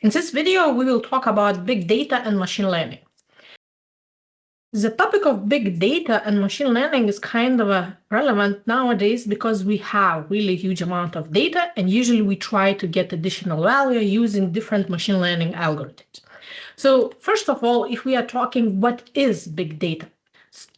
In this video, we will talk about big data and machine learning. The topic of big data and machine learning is kind of relevant nowadays because we have really huge amount of data, and usually we try to get additional value using different machine learning algorithms. So first of all, if we are talking what is big data,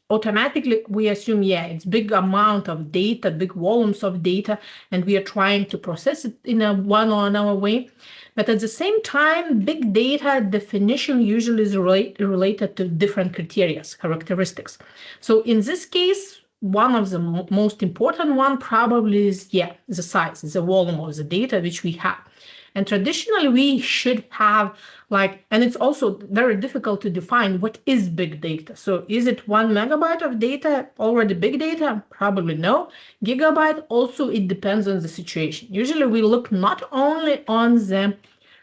automatically we assume, yeah, it's big amount of data, big volumes of data, and we are trying to process it in a one or another way. But at the same time, big data definition usually is related to different criteria, characteristics. So in this case, one of the most important one probably is, yeah, the size, the volume of the data which we have. And traditionally, we should have and it's also very difficult to define what is big data. So is it 1 megabyte of data already big data? Probably no. Gigabyte, also it depends on the situation. Usually we look not only on the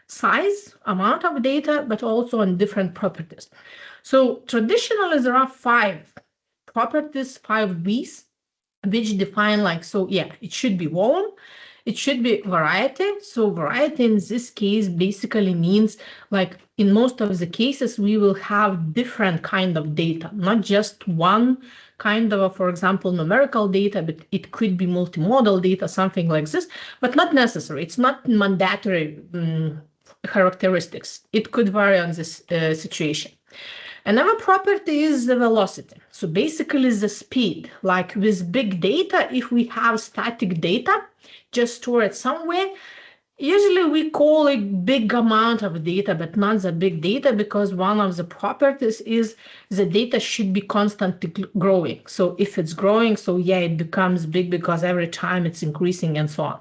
size, amount of data, but also on different properties. So traditionally, there are 5 properties, 5 V's, which define it should be volume, it should be variety. So variety in this case basically means in most of the cases, we will have different kind of data, not just one kind of, for example, numerical data, but it could be multimodal data, something like this, but not necessary. It's not mandatory characteristics. It could vary on this situation. Another property is the velocity. So basically the speed, like with big data, if we have static data, just store it somewhere, usually we call it big amount of data, but not the big data, because one of the properties is the data should be constantly growing. So if it's growing, so yeah, it becomes big because every time it's increasing and so on.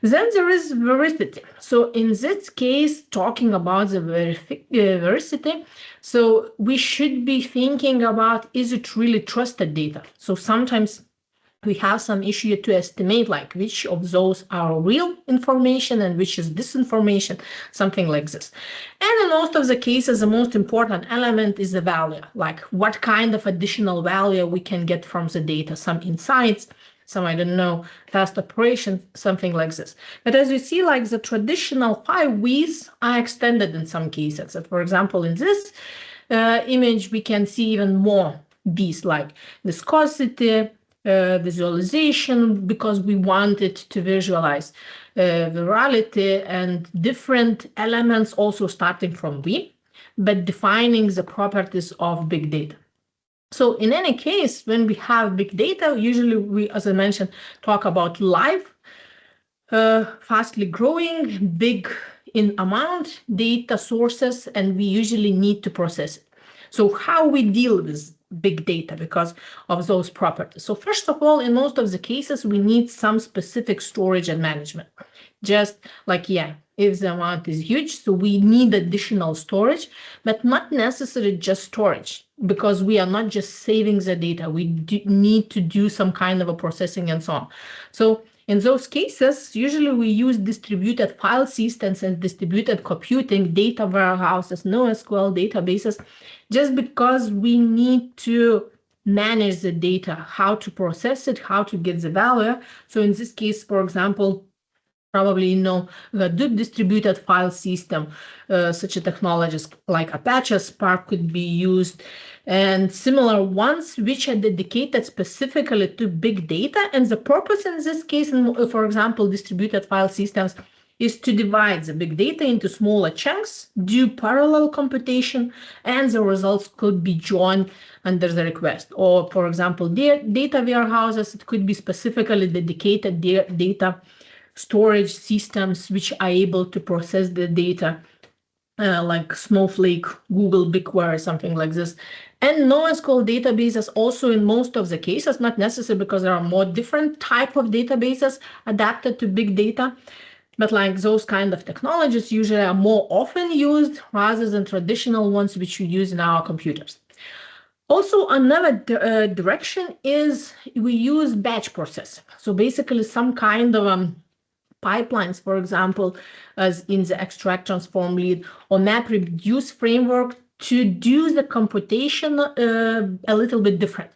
Then there is veracity. So in this case, talking about the veracity, so we should be thinking about, is it really trusted data? So sometimes we have some issue to estimate which of those are real information and which is disinformation, something like this. And in most of the cases, the most important element is the value, like what kind of additional value we can get from the data, some insights, some, I don't know, fast operation, something like this. But as you see, the traditional 5 V's are extended in some cases. So for example, in this image, we can see even more V's, like viscosity, visualization, because we wanted to visualize virality and different elements also starting from V, but defining the properties of big data. So in any case, when we have big data, usually we, as I mentioned, talk about live, fastly growing, big in amount data sources, and we usually need to process it. So how we deal with big data because of those properties? So first of all, in most of the cases, we need some specific storage and management. Just if the amount is huge, so we need additional storage, but not necessarily just storage, because we are not just saving the data. We need to do some kind of a processing and so on. So in those cases, usually we use distributed file systems and distributed computing, data warehouses, NoSQL databases, just because we need to manage the data, how to process it, how to get the value. So in this case, for example, probably the Hadoop distributed file system, such a technologies like Apache Spark could be used, and similar ones which are dedicated specifically to big data. And the purpose in this case, for example, distributed file systems, is to divide the big data into smaller chunks, do parallel computation, and the results could be joined under the request. Or, for example, data warehouses, it could be specifically dedicated data storage systems which are able to process the data, like Snowflake, Google BigQuery, something like this. And NoSQL databases also in most of the cases, not necessarily because there are more different type of databases adapted to big data, but those kind of technologies usually are more often used rather than traditional ones which we use in our computers. Also, another direction is we use batch processing. So basically some kind of pipelines, for example, as in the extract, transform, lead, or map reduce framework to do the computation a little bit different.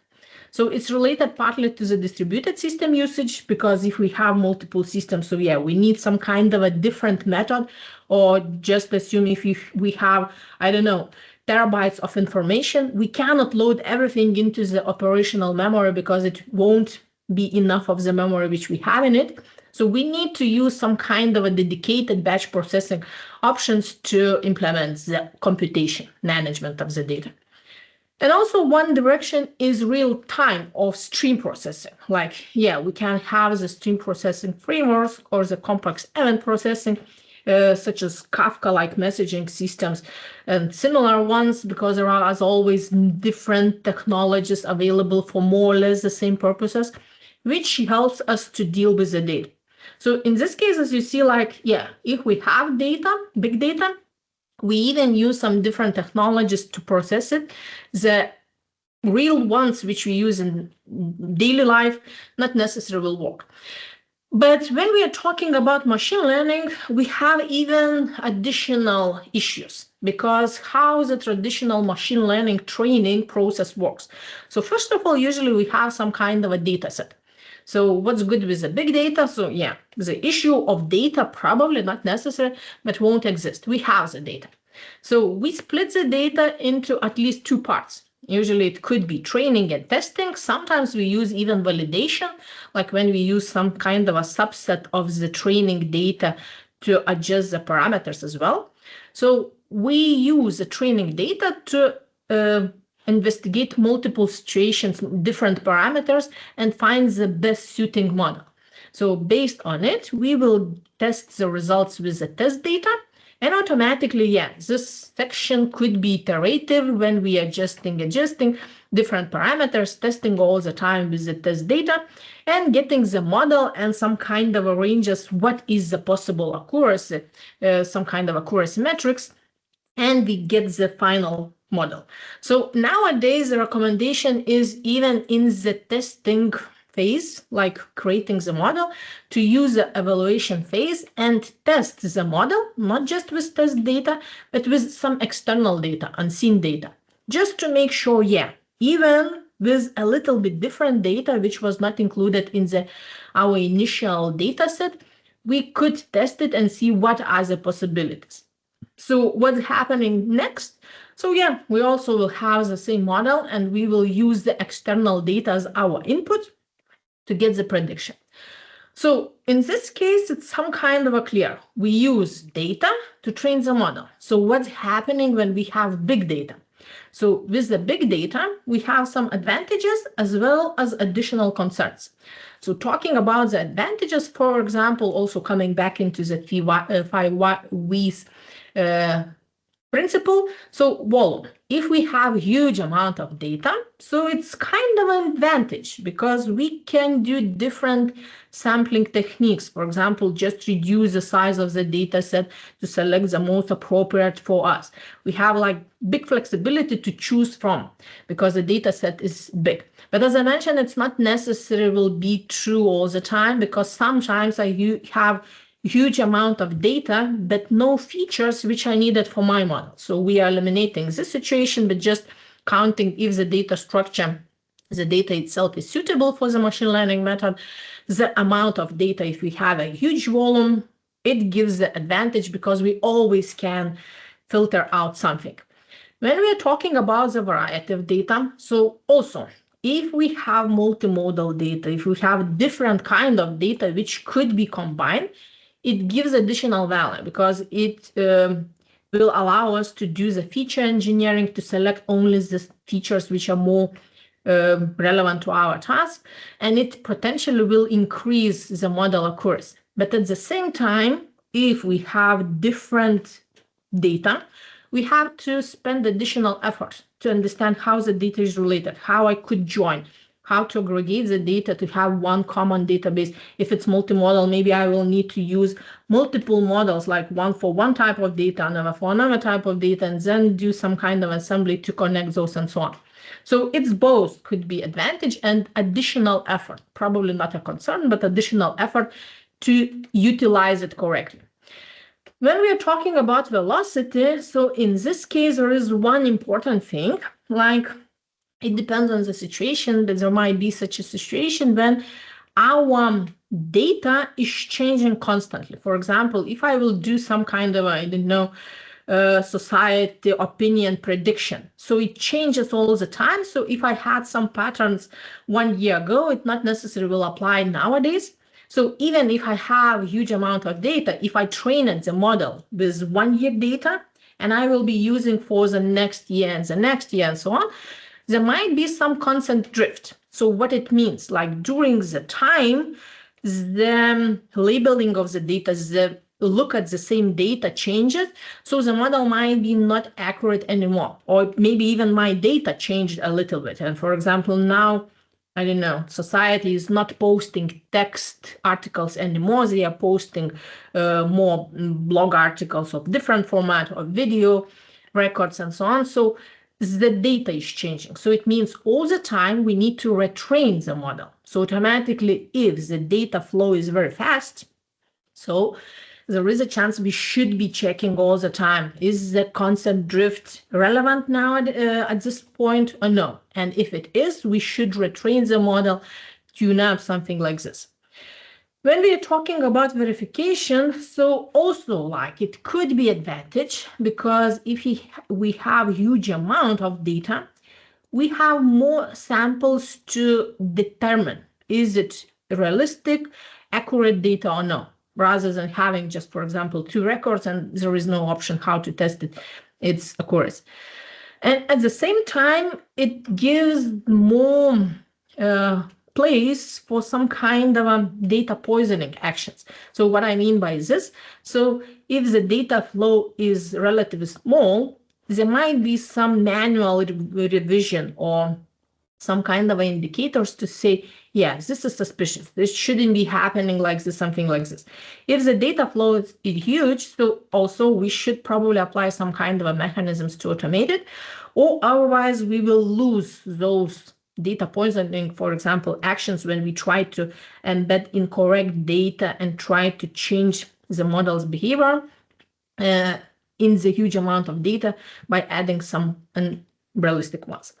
So it's related partly to the distributed system usage, because if we have multiple systems, so yeah, we need some kind of a different method, or just assume if we have, I don't know, terabytes of information, we cannot load everything into the operational memory because it won't be enough of the memory which we have in it. So we need to use some kind of a dedicated batch processing options to implement the computation management of the data. And also one direction is real time of stream processing. Like, yeah, we can have the stream processing frameworks or the complex event processing, such as Kafka-like messaging systems and similar ones, because there are, as always, different technologies available for more or less the same purposes, which helps us to deal with the data. So in this case, as you see, like, yeah, if we have data, big data, we even use some different technologies to process it. The real ones which we use in daily life not necessarily will work. But when we are talking about machine learning, we have even additional issues, because how the traditional machine learning training process works. So first of all, usually we have some kind of a data set. So what's good with the big data? So yeah, the issue of data probably not necessary, but won't exist. We have the data. So we split the data into at least two parts. Usually it could be training and testing. Sometimes we use even validation, like when we use some kind of a subset of the training data to adjust the parameters as well. So we use the training data to investigate multiple situations, different parameters, and find the best suiting model. So based on it, we will test the results with the test data. And automatically, yeah, this section could be iterative when we adjusting different parameters, testing all the time with the test data, and getting the model and some kind of a ranges, what is the possible accuracy, some kind of accuracy metrics, and we get the final model. So nowadays, the recommendation is even in the testing phase, like creating the model, to use the evaluation phase and test the model, not just with test data, but with some external data, unseen data, just to make sure, yeah, even with a little bit different data, which was not included in our initial data set, we could test it and see what are the possibilities. So what's happening next? So yeah, we also will have the same model, and we will use the external data as our input to get the prediction. So in this case, it's some kind of a clear. We use data to train the model. So what's happening when we have big data? So with the big data, we have some advantages as well as additional concerns. So talking about the advantages, for example, also coming back into the five V's principle. So volume. If we have huge amount of data, so it's kind of an advantage, because we can do different sampling techniques. For example, just reduce the size of the data set to select the most appropriate for us. We have like big flexibility to choose from because the data set is big. But as I mentioned, it's not necessarily will be true all the time, because sometimes I have huge amount of data, but no features which are needed for my model. So we are eliminating this situation, but just counting if the data structure, the data itself is suitable for the machine learning method. The amount of data, if we have a huge volume, it gives the advantage because we always can filter out something. When we are talking about the variety of data, so also, if we have multimodal data, if we have different kind of data which could be combined, it gives additional value, because it will allow us to do the feature engineering to select only the features which are more relevant to our task, and it potentially will increase the model accuracy. But at the same time, if we have different data, we have to spend additional effort to understand how the data is related, how I could join, how to aggregate the data to have one common database. If it's multimodal, maybe I will need to use multiple models, like one for one type of data, another for another type of data, and then do some kind of assembly to connect those and so on. So it's both could be advantage and additional effort, probably not a concern, but additional effort to utilize it correctly. When we are talking about velocity, so in this case, there is one important thing, like It depends on the situation, but there might be such a situation when our data is changing constantly. For example, if I will do some kind of, I don't know, society opinion prediction. So it changes all the time. So if I had some patterns 1 year ago, it not necessarily will apply nowadays. So even if I have a huge amount of data, if I train the model with 1 year data, and I will be using for the next year and the next year and so on, there might be some constant drift. So what it means, like during the time, the labeling of the data, the look at the same data changes. So the model might be not accurate anymore, or maybe even my data changed a little bit. And for example, now, I don't know, society is not posting text articles anymore. They are posting more blog articles of different format, or video records and so on. So the data is changing. So it means all the time we need to retrain the model. So automatically, if the data flow is very fast, so there is a chance we should be checking all the time, is the constant drift relevant now at this point or no? And if it is, we should retrain the model, tune up something like this. When we are talking about verification, so also like it could be advantage, because if we have huge amount of data, we have more samples to determine is it realistic, accurate data or no, rather than having just, for example, 2 records and there is no option how to test its accuracy. And at the same time, it gives more place for some kind of data poisoning actions. So what I mean by this, so if the data flow is relatively small, there might be some manual revision or some kind of indicators to say, yes, this is suspicious. This shouldn't be happening like this, something like this. If the data flow is huge, so also we should probably apply some kind of a mechanisms to automate it, or otherwise we will lose those data poisoning, for example, actions when we try to embed incorrect data and try to change the model's behavior in the huge amount of data by adding some unrealistic ones.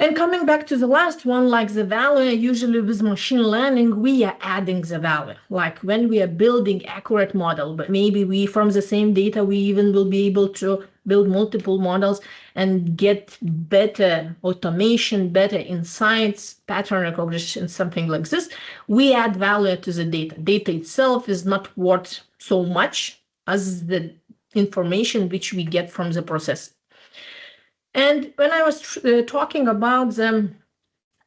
And coming back to the last one, like the value, usually with machine learning, we are adding the value. Like when we are building accurate model, but maybe we, from the same data, we even will be able to build multiple models and get better automation, better insights, pattern recognition, something like this. We add value to the data. Data itself is not worth so much as the information which we get from the process. And when I was talking about the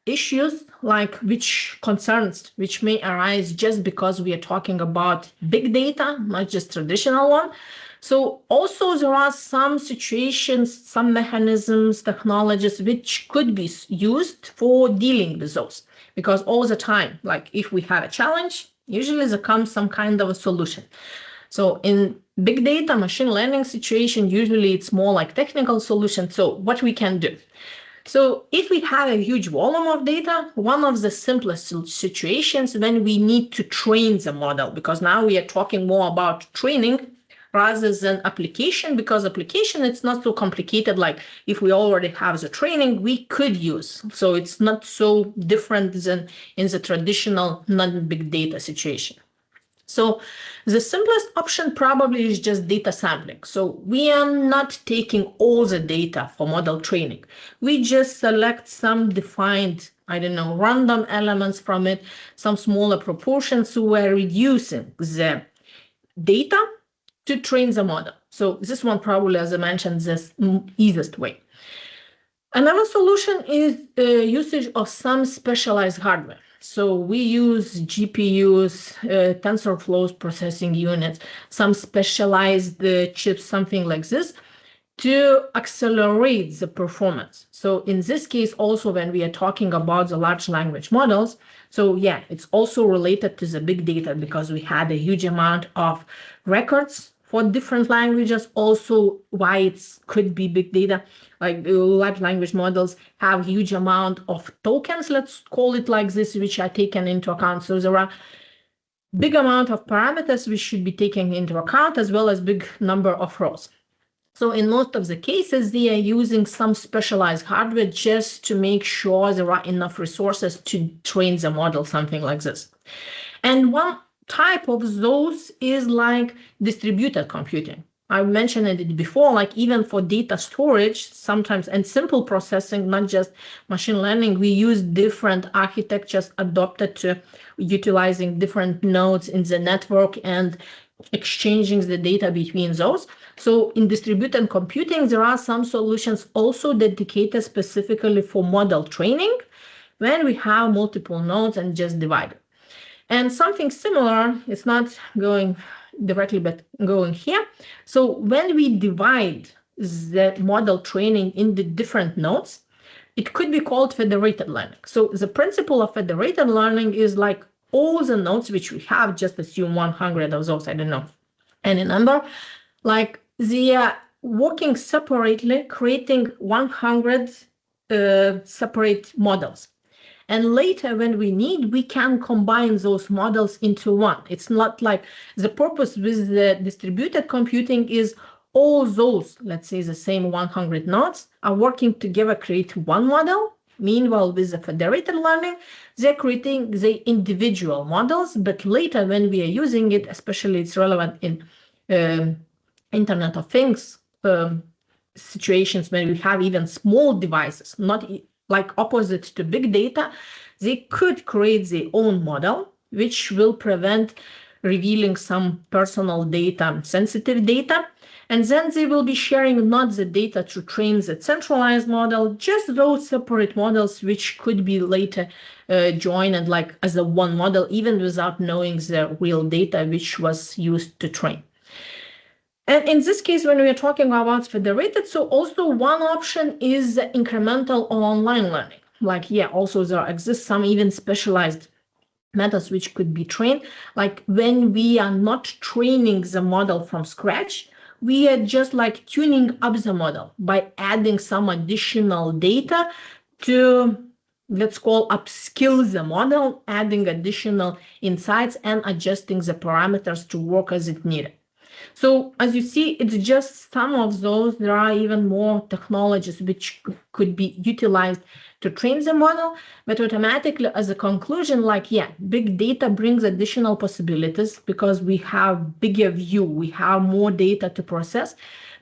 issues, like which concerns which may arise just because we are talking about big data, not just traditional one. So also there are some situations, some mechanisms, technologies which could be used for dealing with those. Because all the time, like if we have a challenge, usually there comes some kind of a solution. So in big data, machine learning situation, usually it's more like technical solution. So what we can do. So if we have a huge volume of data, one of the simplest situations when we need to train the model, because now we are talking more about training rather than application, because application, it's not so complicated. Like if we already have the training, we could use. So it's not so different than in the traditional non-big data situation. So the simplest option probably is just data sampling. So we are not taking all the data for model training. We just select some defined, I don't know, random elements from it, some smaller proportions, so we're reducing the data to train the model. So this one probably, as I mentioned, is the easiest way. Another solution is usage of some specialized hardware. So we use GPUs, TensorFlow processing units, some specialized chips, something like this, to accelerate the performance. So in this case, also when we are talking about the large language models, so yeah, it's also related to the big data because we had a huge amount of records for different languages. Also why it could be big data, like large language models have huge amount of tokens, let's call it like this, which are taken into account. So there are big amount of parameters we should be taking into account, as well as big number of rows. So in most of the cases, they are using some specialized hardware just to make sure there are enough resources to train the model, something like this. And one type of those is like distributed computing. I mentioned it before, like even for data storage, sometimes, and simple processing, not just machine learning, we use different architectures adopted to utilizing different nodes in the network and exchanging the data between those. So in distributed computing, there are some solutions also dedicated specifically for model training when we have multiple nodes and just divide it. And something similar, it's not going directly, but going here. So when we divide the model training in the different nodes, it could be called federated learning. So the principle of federated learning is like all the nodes which we have, just assume 100 of those, I don't know, any number, like they are working separately, creating 100 separate models. And later, when we need, we can combine those models into one. It's not like the purpose with the distributed computing is all those, let's say the same 100 nodes, are working together, create one model. Meanwhile, with the federated learning, they're creating the individual models. But later, when we are using it, especially it's relevant in Internet of Things situations, when we have even small devices, not like opposite to big data, they could create their own model, which will prevent revealing some personal data, sensitive data. And then they will be sharing not the data to train the centralized model, just those separate models, which could be later joined like as a one model, even without knowing the real data which was used to train. And in this case, when we are talking about federated, so also one option is incremental or online learning. Like, yeah, also there exists some even specialized methods which could be trained. Like when we are not training the model from scratch, we are just like tuning up the model by adding some additional data to, let's call, upskill the model, adding additional insights and adjusting the parameters to work as it needed. So as you see, it's just some of those. There are even more technologies which could be utilized to train the model, but automatically as a conclusion, like, yeah, big data brings additional possibilities because we have bigger view, we have more data to process,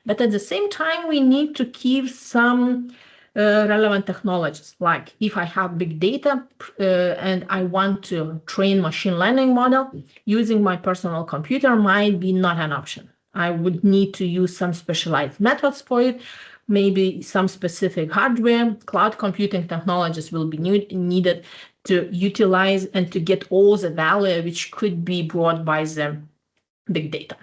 but at the same time, we need to keep some relevant technologies. Like if I have big data and I want to train machine learning model, using my personal computer might be not an option. I would need to use some specialized methods for it, maybe some specific hardware. Cloud computing technologies will be needed to utilize and to get all the value which could be brought by the big data.